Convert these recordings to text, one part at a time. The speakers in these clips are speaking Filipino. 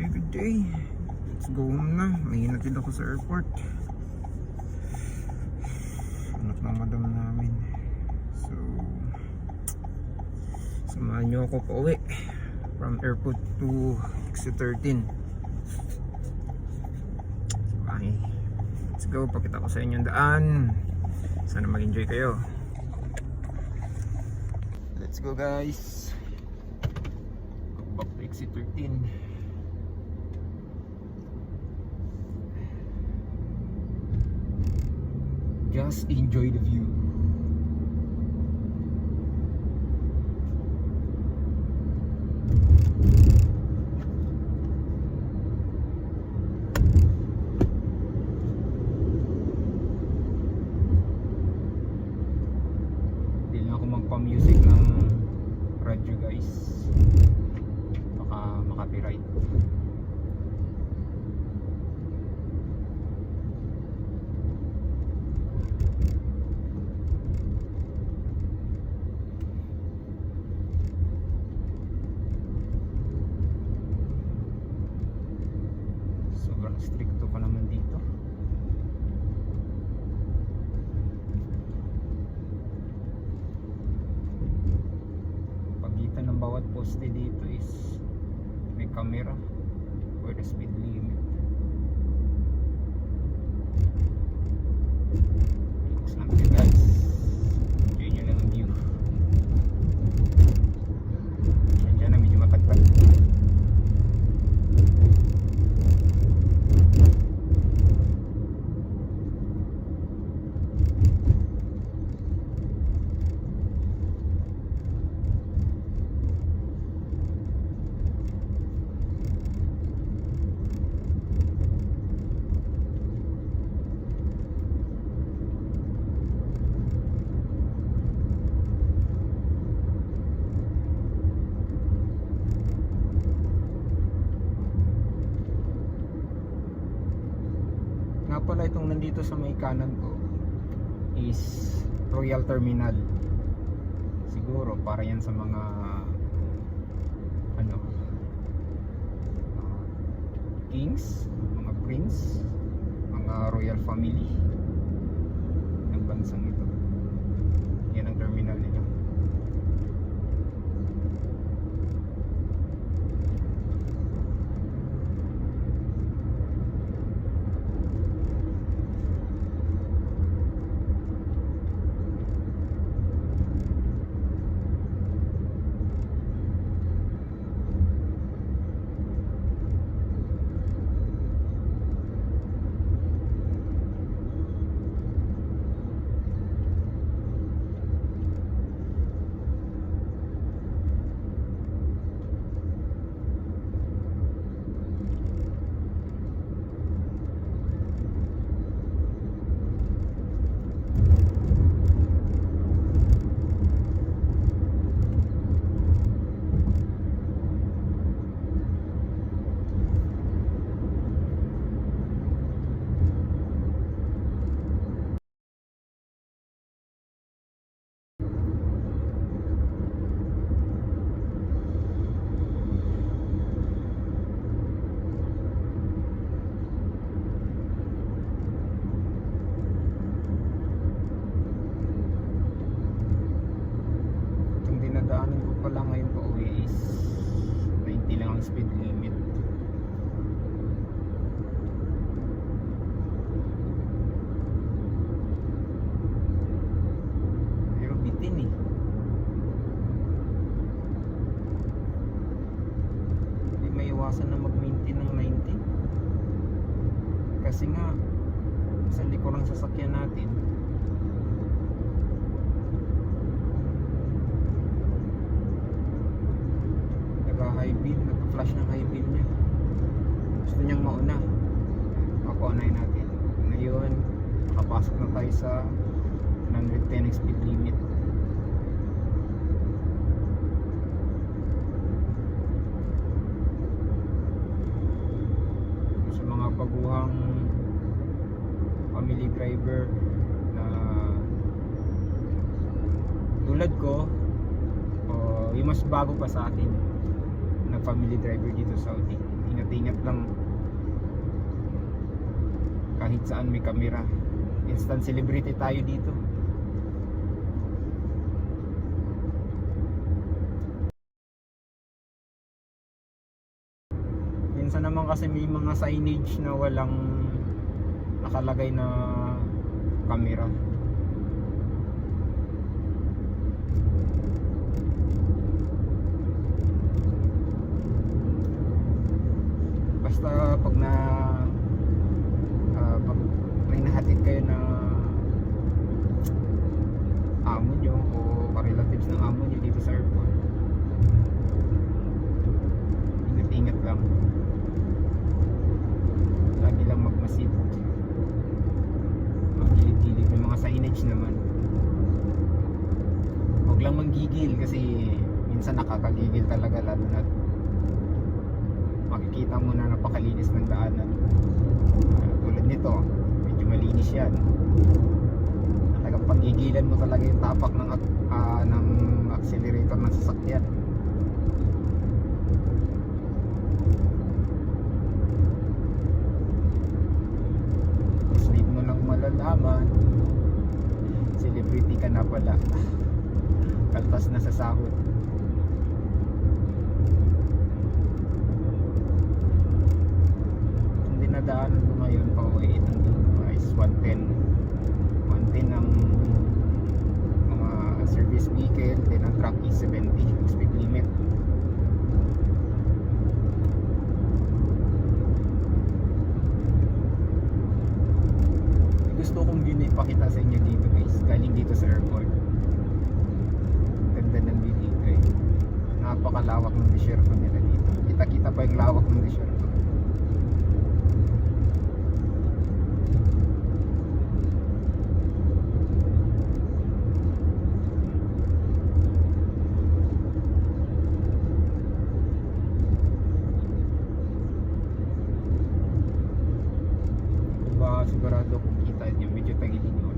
Good day. Let's go home na. May hinatid ako sa airport. Anak ng madam namin. So, samahan nyo ako pa uwi from airport to exit 13. Bye. Let's go. Pakita ko sa inyo ang daan. Sana mag-enjoy kayo. Let's go, guys. Back to exit 13. Just enjoy the view. Hindi na ako magpa-music ng radyo, guys. Baka makapiright. Sobrang stricto pa naman dito. Pagitan ng bawat poste dito is may camera for the speed limit. Relax lang kayo, guys. Enjoy nyo lang ang view. Diyan na medyo mapagpag. Nga pala, itong nandito sa may kanan ko is Royal Terminal. Siguro para yan sa mga ano, kings, mga prince, mga royal family ng bansang ito. Yan ang terminal nila. Daanan ko pala ngayon pa uwi is 90 lang ang speed limit. Pero bitin eh. Hindi maiwasan na mag-maintain ng 90. Kasi nga sa likod ng sasakyan natin high beam, nagpa-flash ng high beam niya. Gusto niyang mauna. Pakuanayin natin. Ngayon, nakapasok na tayo sa 110 speed limit. Sa mga baguhang family driver na tulad ko, yung mas bago pa sa akin, ng family driver dito sa Saudi. Ingat-ingat lang. Kahit saan may camera. Instant celebrity tayo dito. Minsan naman kasi may mga signage na walang nakalagay na camera. Basta pag pag may nahatid kayo na amo nyo o relatives ng amo nyo dito sa airport, ingat-ingat lang. Lagi lang magmasid. Magilid-gilid, may mga signage naman. Huwag lang manggigil kasi minsan nakakagigil talaga, lalo na makikita mo na napakalinis ng daanan. Tulad nito, medyo malinis yan. Talagang paggigilan mo talaga yung tapak ng accelerator ng sasakyan. Sleep mo nang malalaman, celebrity ka na pala. Kaltas na sa sahod. Dinadaanan ko ngayon pa uwi ng is 110 ang mga service vehicle, then ang truck is 70 speed limit. Gusto kong ipakita sa inyo dito guys, galing dito sa airport. Ganda ng view dito eh. Napakalawak ng desierto nila dito. Kita-kita pa yung lawak ng desierto. Sigurado kung kita nyo, medyo tagilin nyo.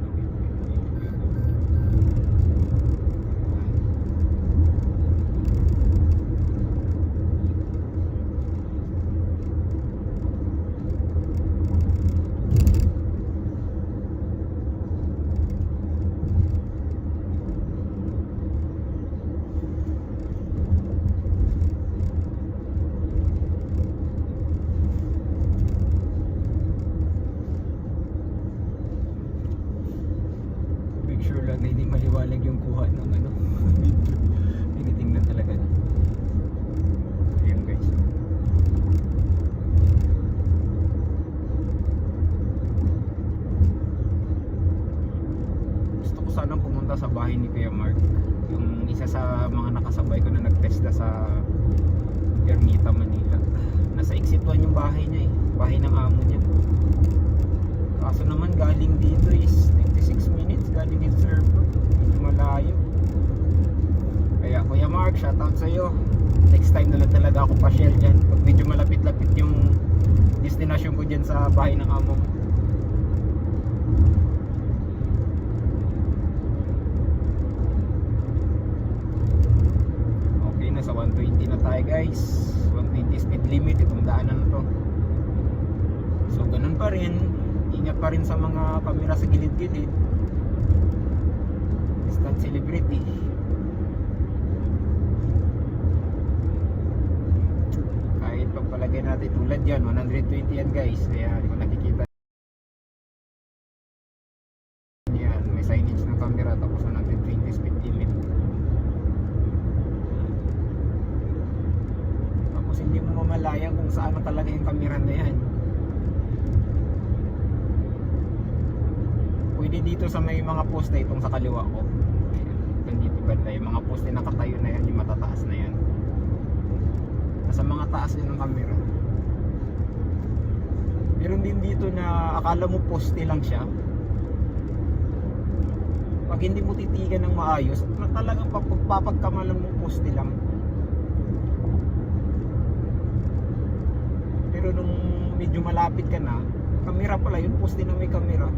Sure lang na hindi maliwanag yung kuha ng video. Tinitingnan talaga na. Ayan guys. Gusto ko sanang pumunta sa bahay ni Kuya Mark. Yung isa sa mga nakasabay ko na nagtesta sa Ermita, Manila. Nasa exit 1 yung bahay niya eh. Bahay ng amo niya. Kaso naman galing dito is 56 minutes galing dito sa airport. Medyo malayo. Kaya Kuya Mark, shoutout sa'yo. Next time na lang talaga ako pa-share dyan. Pag medyo malapit-lapit yung destination ko dyan sa bahay ng amo mo. Okay, nasa 120 na tayo guys. 120 speed limit itong daanan na to. So ganun pa rin. Ingat pa rin sa mga camera sa gilid-gilid. Instant celebrity. Kahit pagpalagay natin tulad yan, 120 yan guys. Kaya kung nakikita yan, may signage ng camera tapos 120 speed limit. Tapos hindi mo mamalayan kung saan nakalagay yung camera na yan. Pwede dito sa may mga poste itong sa kaliwa ko. Ayan, dito banda yung mga poste nakatayo na yan, yung matataas na yan. Nasa mga taas din ng camera. Meron din dito na akala mo poste lang siya. Pag hindi mo titigan ng maayos, talagang papagkamalan mo poste lang. Pero nung medyo malapit ka na, camera pala yun, poste na may camera.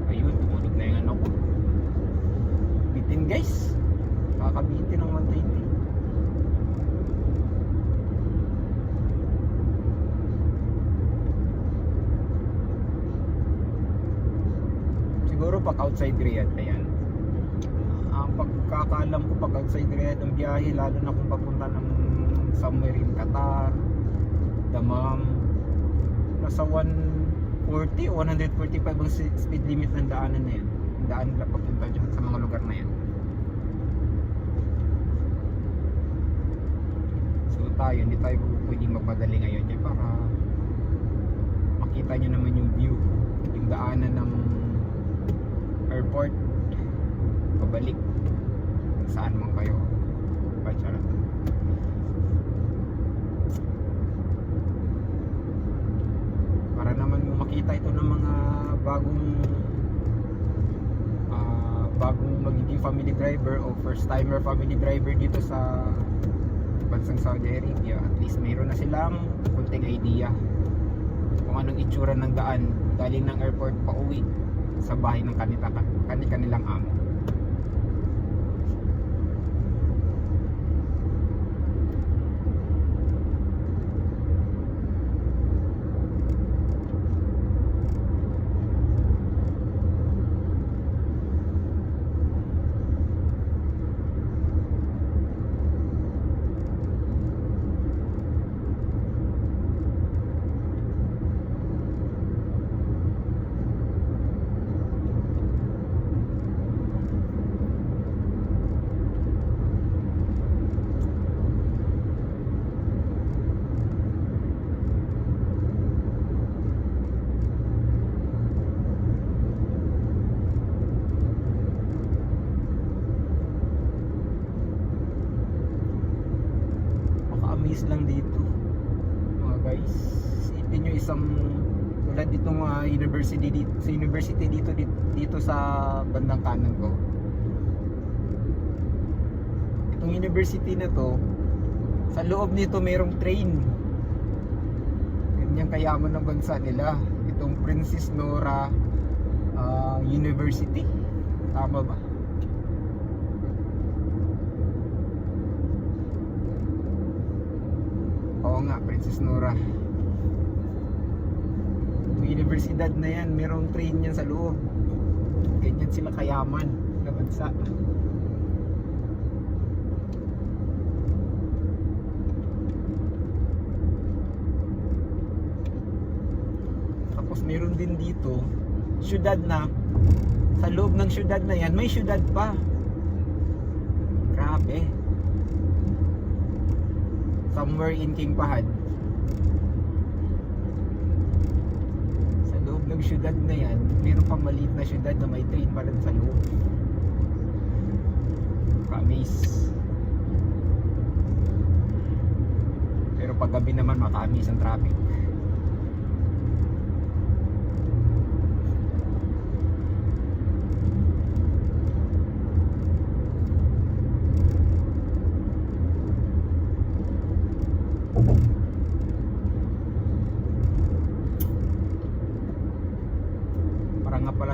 Ayun, tumunog na yung ano ko. Bitin guys, kakabitin. pag outside Riyadh, ayan. Ang pagkakaalam ko pag outside Riyadh ang biyahe, lalo na kung papunta ng somewhere in Qatar, Dammam, nasa 140 o 145 ang speed limit ng daanan na yan. Ang daan nila papunta dyan sa mga lugar na yan. So tayo, hindi tayo pwedeng magmadali ngayon yan para makita nyo naman yung view, yung daanan ng airport pabalik kung saan man kayo. Charot. Para naman makita ito ng mga bagong magiging family driver o first timer family driver dito sa bansang Saudi Arabia. At least mayroon na silang kunting idea kung anong itsura ng daan galing ng airport pa uwi sa bahay ng kanilang amo. Lang dito mga guys, isipin nyo isang tulad ditong university dito sa bandang kanan ko. Itong university na to, sa loob nito mayroong train. Ganyang kayaman ng bansa nila, itong Princess Nora University, tama ba? Oo nga, Princess Nora. Yung universidad na yan, merong train yan sa loob. Ganyan sila kayaman na bansa. Tapos meron din dito syudad na, sa loob ng syudad na yan may syudad pa. Grabe. Somewhere in King Fahd, sa loob ng syudad na yan mayroon pang maliit na syudad na may train pa rin sa loob. Kamis. Pero pag gabi naman makamis ang traffic.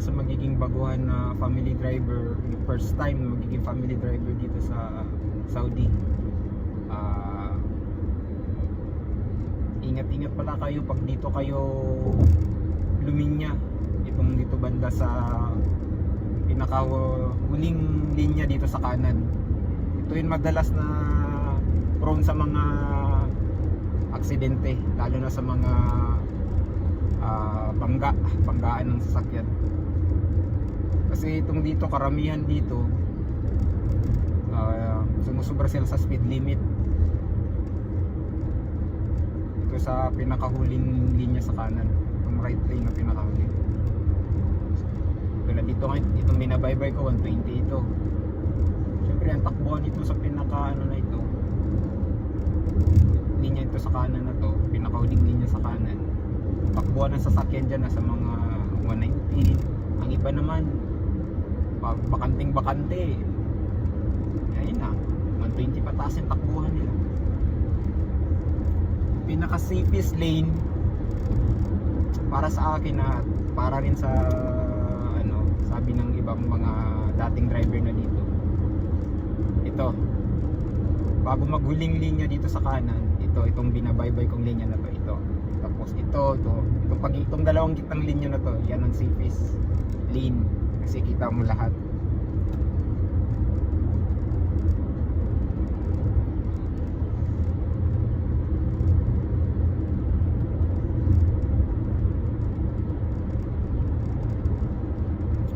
Sa magiging baguhan na family driver, first time na magiging family driver dito sa Saudi, ingat-ingat pala kayo pag dito kayo luminya, itong dito banda sa pinakahuling linya dito sa kanan. Ito yung madalas na prone sa mga aksidente, lalo na sa mga banggaan ng sasakyan. Kasi itong dito, karamihan dito sumusobra sila sa speed limit. Ito sa pinakahuling linya sa kanan, itong right lane na pinakahuli. Tulad dito ngayon, itong binabaybay ko 120 ito. Siyempre ang takbuhan ito sa pinaka na ito, linya ito sa kanan na to, pinakahuling linya sa kanan. Takbuhan ng sasakyan dyan nasa mga 190. Ang iba naman bakanting-bakante, ayun na 120 pataas yung takbuhan nila. Pinaka safest lane para sa akin at para rin sa sabi ng ibang mga dating driver na dito, ito bago maghuling linya dito sa kanan, itong binabaybay kong linya na to, tapos itong dalawang gitnang linya na to, yan ang safest lane. kasi kita mo lahat.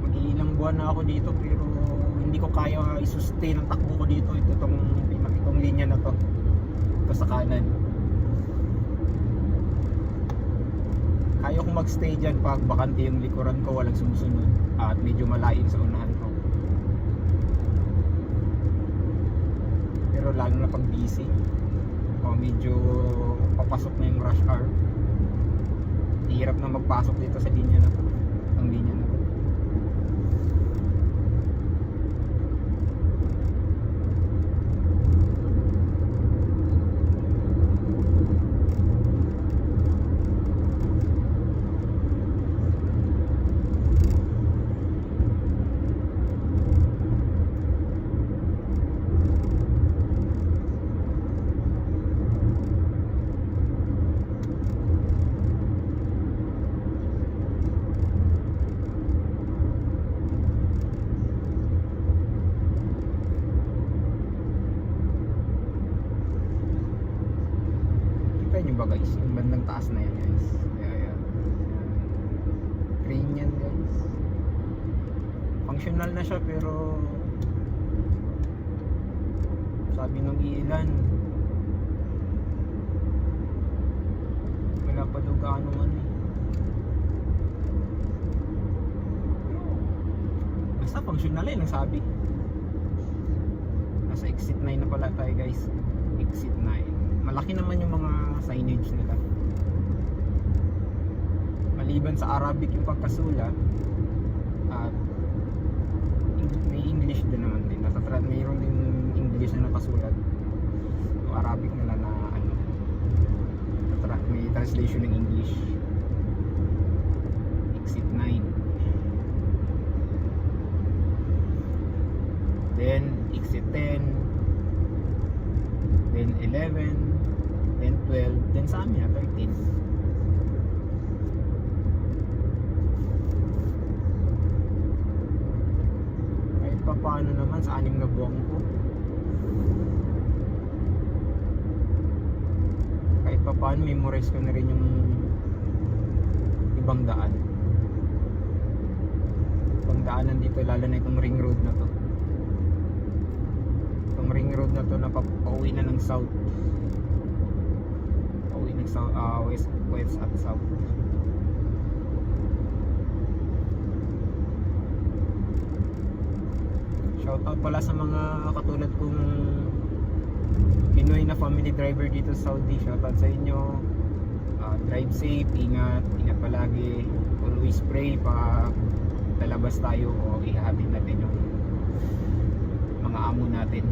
Mag-iilang buwan na ako dito pero hindi ko kaya i-sustain ang takbo ko dito. Itong linya na to, ito sa kanan. Kaya ko magstay dyan pag bakante yung likuran ko, walang sumusunod at medyo malayo sa unahan ko. Pero lalo na pag busy o medyo papasok na yung rush hour, hirap na magpasok dito sa linya na to, ang linya na to. Ba guys, yung bandang taas na yan guys, yan. Train yan guys, functional na siya pero sabi ng ilan wala pa daw gaano basta functional ang sabi. Nasa exit 9 na pala tayo guys, exit 9. Malaki naman yung mga signage nila. Maliban sa Arabic yung pagkasulat at may English din naman din. Mayroon din English na nakasulat. O Arabic nila na ano. May translation ng English. Exit 9. Then exit 10. Then 11. Then 12, then sa amin 13. Kahit pa paano naman sa 6 na buwan ko, kahit pa paano memorize ko na rin yung ibang daan. Ibang daanan dito, lalo na itong ring road na to. Itong ring road na to na pauwi na ng south, west at south. Shoutout pala sa mga katulad kong Pinoy na family driver dito sa Saudi. Shoutout sa inyo. Drive safe, ingat palagi. Always pray pag lalabas tayo o ihahatid natin yung mga amo natin.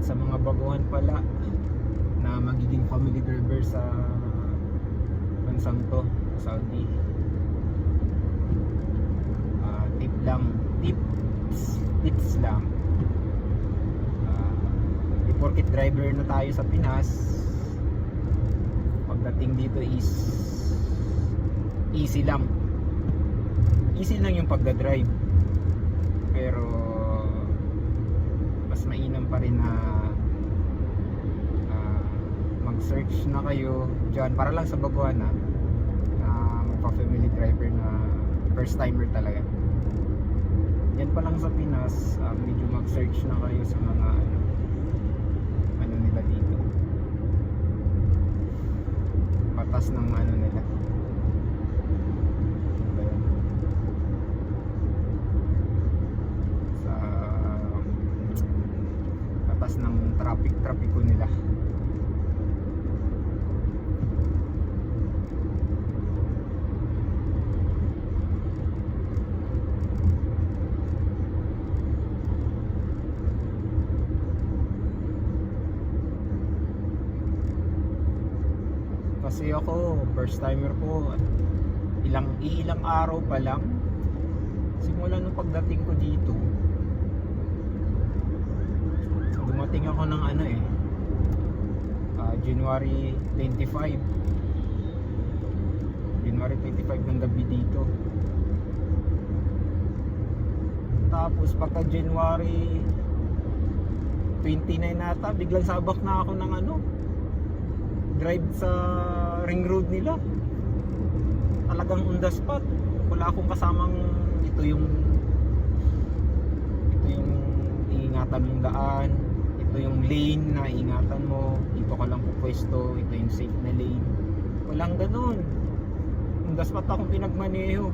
Sa mga baguhan pala na magiging family driver sa bansang to, Saudi, tips lang, di porket driver na tayo sa Pinas, pagdating dito is easy lang yung pagdadrive, pero mas mainam pa rin na mag-search na kayo dyan para lang sa baguhan na magpa-family driver na first timer talaga. Yan pa lang sa Pinas, medyo mag-search na kayo sa mga ano nila dito, batas ng ano nila, batas ng traffic Kasi ako, first timer po. Ilang araw pa lang simula nung pagdating ko dito. Dumating ako ng January 25 ng gabi dito. Tapos pagka January 29 nata, biglang sabak na ako ng drive sa ring road nila. Talagang on the spot. Wala akong kasamang ito yung iingatan mong daan, ito yung lane na iingatan mo, dito ka lang pupwesto, ito yung safe na lane. Walang ganun. On the spot akong pinagmaneho.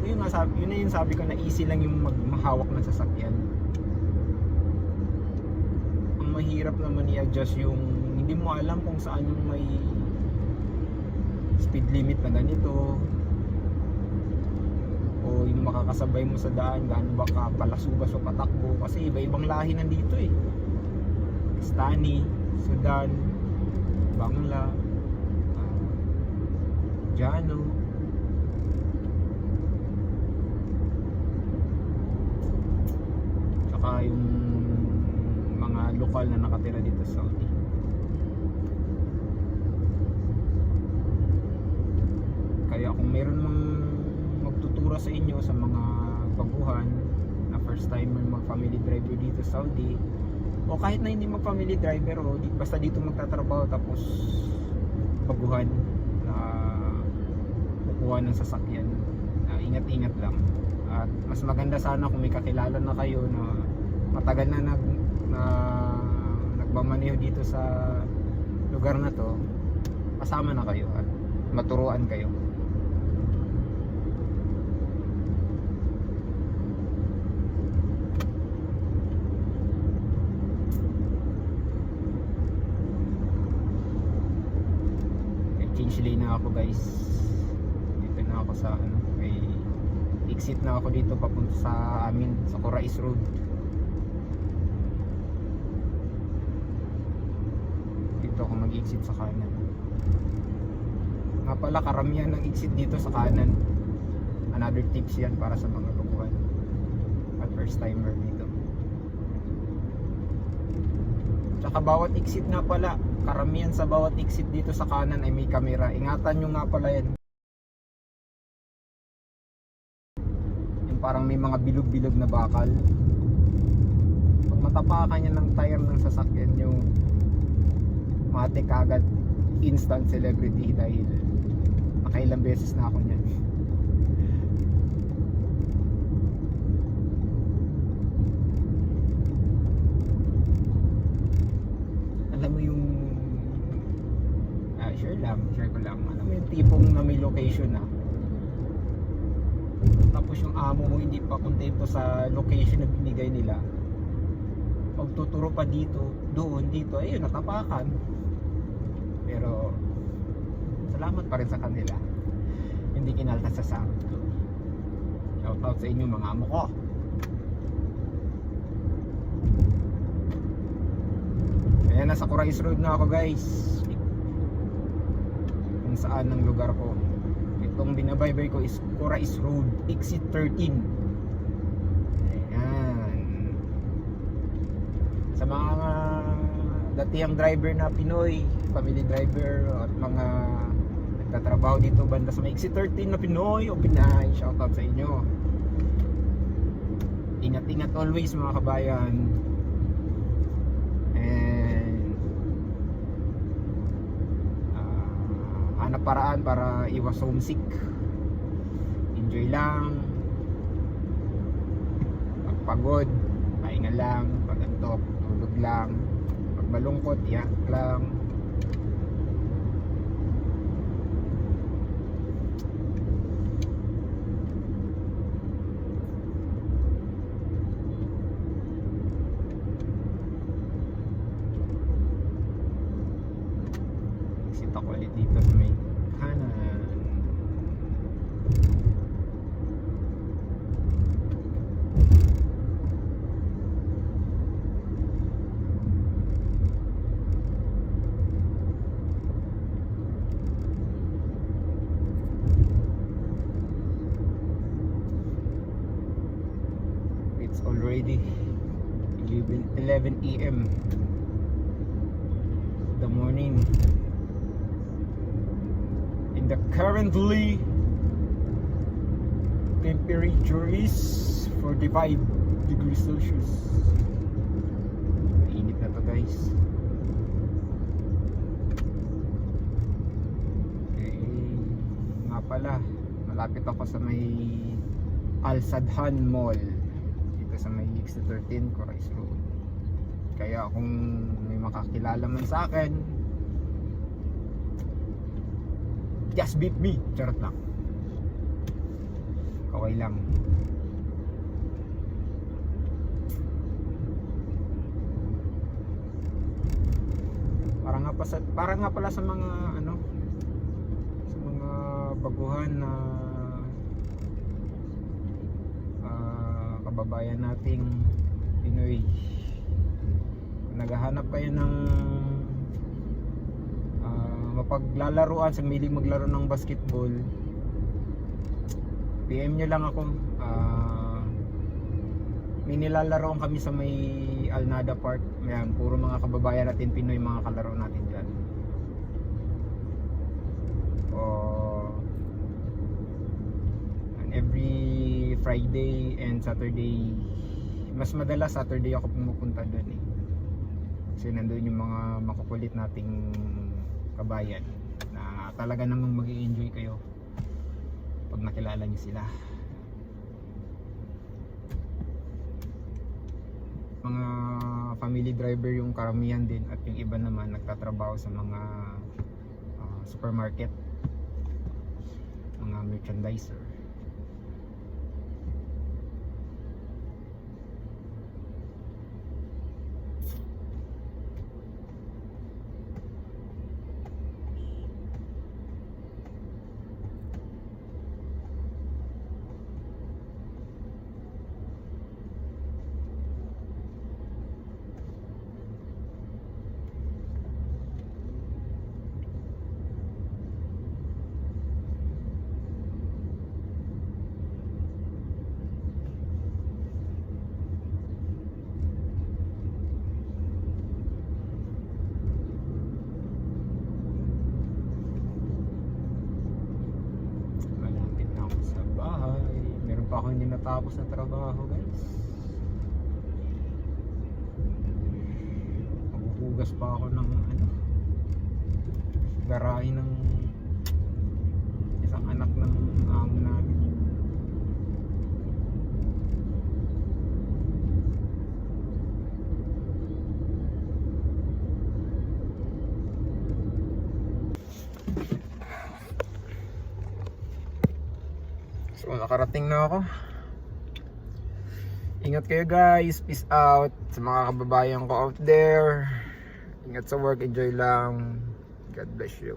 Yun na yung sabi ko na easy lang yung mahawak ng sasakyan. Ang mahirap naman i-adjust yung hindi mo alam kung saan yung may speed limit na ganito, o yung makakasabay mo sa daan, gaano ba ka palasubas o patakbo, kasi iba-ibang lahi nandito Pakistani, Sudan, Bangla, Jano. Tsaka yung mga lokal na nakatira dito sa Saudi. Kaya kung meron mang magtuturo sa inyo sa mga baguhan na first timer mag family driver dito sa Saudi, o kahit na hindi mag family driver, basta dito magtatrabaho tapos baguhan na kukuha ng sasakyan, ingat-ingat lang. At mas maganda sana kung may kakilala na kayo na matagal na nagmamaneho dito sa lugar na to, kasama na kayo at maturuan kayo. Change lane na ako guys. Dito na ako sa may exit na ako dito papunta sa amin sa Qurais Road. Dito ako mag-exit sa kanan. Nga pala, karamihan ng exit dito sa kanan. Another tips yan para sa mga baguhan at first timer dito. Tsaka bawat exit nga pala, karamihan sa bawat exit dito sa kanan ay may camera. Ingatan nyo nga pala yan. Yung parang may mga bilog-bilog na bakal. Pag matapakan yan ng tire ng sasakyan nyo, mate kagad instant celebrity dahil nakailang beses na ako nyan. Alam mo yung share ko lang, alam mo yung tipong na may location na, tapos yung amo mo hindi pa kontento sa location na binigay nila, magtuturo pa dito, doon, dito, ayun, natapakan. Pero salamat pa rin sa kanila, hindi kinaltas sa sahod ko. Shout out sa inyo mga amo ko. Ayan, nasa Qurais Road na ako guys, kung saan ang lugar ko. Itong binabaybay ko is Qurais Road, exit 13. Ayan. Sa mga datihang driver na Pinoy, family driver, at mga nagtatrabaho dito banda sa may exit 13 na Pinoy o Pinay, shoutout sa inyo. Ingat-ingat always mga kabayan. And hanap paraan para iwas homesick. Enjoy lang. Pag pagod, pahinga lang. Pag antok, tulog lang. Pag malungkot, iyak lang. Exit ako ulit dito sa may kanan. already 11 a.m. the morning, and the currently temperature is 45 degrees Celsius. Mainit na to guys. Nga pala, malapit ako sa may Al Sadhan Mall dito sa may X13 Corais Road. Kaya kung may makakilala man sa akin, just beat me. Charot lang. Kaway lang. Para nga pala sa mga ano, sa mga baguhan na kababayan nating Pinoy. Kung naghahanap kayo ng mapaglalaruan, sa miling maglaro ng basketball, PM nyo lang ako. May nilalaroan kami sa may Alnada Park. Ayan, puro mga kababayan natin Pinoy mga kalaro natin dyan. And every Friday and Saturday, mas madalas Saturday ako pumupunta doon eh. Kasi nandun yung mga makukulit nating kabayan na talaga namang mag-i-enjoy kayo pag nakilala niyo sila. Mga family driver yung karamihan din, at yung iba naman nagtatrabaho sa mga supermarket, mga merchandiser. Pa ako hindi natapos na trabaho guys. Maghuhugas pa ako ng ano, garahe ng isang anak ng amo namin. So nakarating na ako. Ingat kayo guys. Peace out sa mga kababayan ko out there. Ingat sa work. Enjoy lang. God bless you.